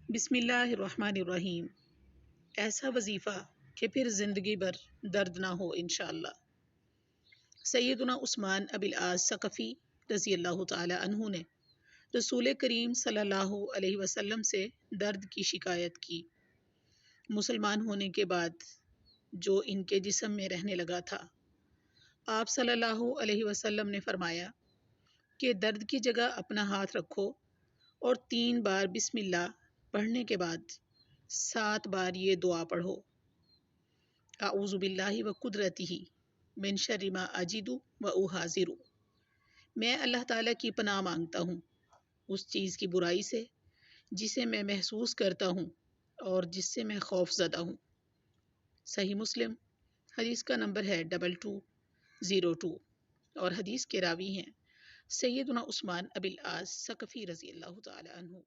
बिस्मिल्लाहिर्रहमानिर्रहीम। ऐसा वजीफ़ा कि फिर ज़िंदगी भर दर्द ना हो इंशाअल्लाह। सैयदना उस्मान अबिल आस सकफ़ी रज़ी अल्लाह तआला अन्हु ने रसूल करीम सल्लल्लाहु अलैहि वसल्लम से दर्द की शिकायत की। मुसलमान होने के बाद जो इनके जिस्म में रहने लगा था, आप सल्लल्लाहु अलैहि वसल्लम ने फरमाया कि दर्द की जगह अपना हाथ रखो और 3 बार बिस्मिल्लाह पढ़ने के बाद 7 बार ये दुआ पढ़ो, आऊज़ु बिल्लाहि व कुदरतिही मिन शर्रि मा अजिदु व उहाज़िरु। मैं अल्लाह ताला की पनाह मांगता हूँ उस चीज़ की बुराई से जिसे मैं महसूस करता हूँ और जिससे मैं खौफज़दा हूँ। सही मुस्लिम हदीस का नंबर है 2202 और हदीस के रावी हैं सैयदना उस्मान अबिल आस सकफ़ी रज़ी अल्लाह तआला अन्हु।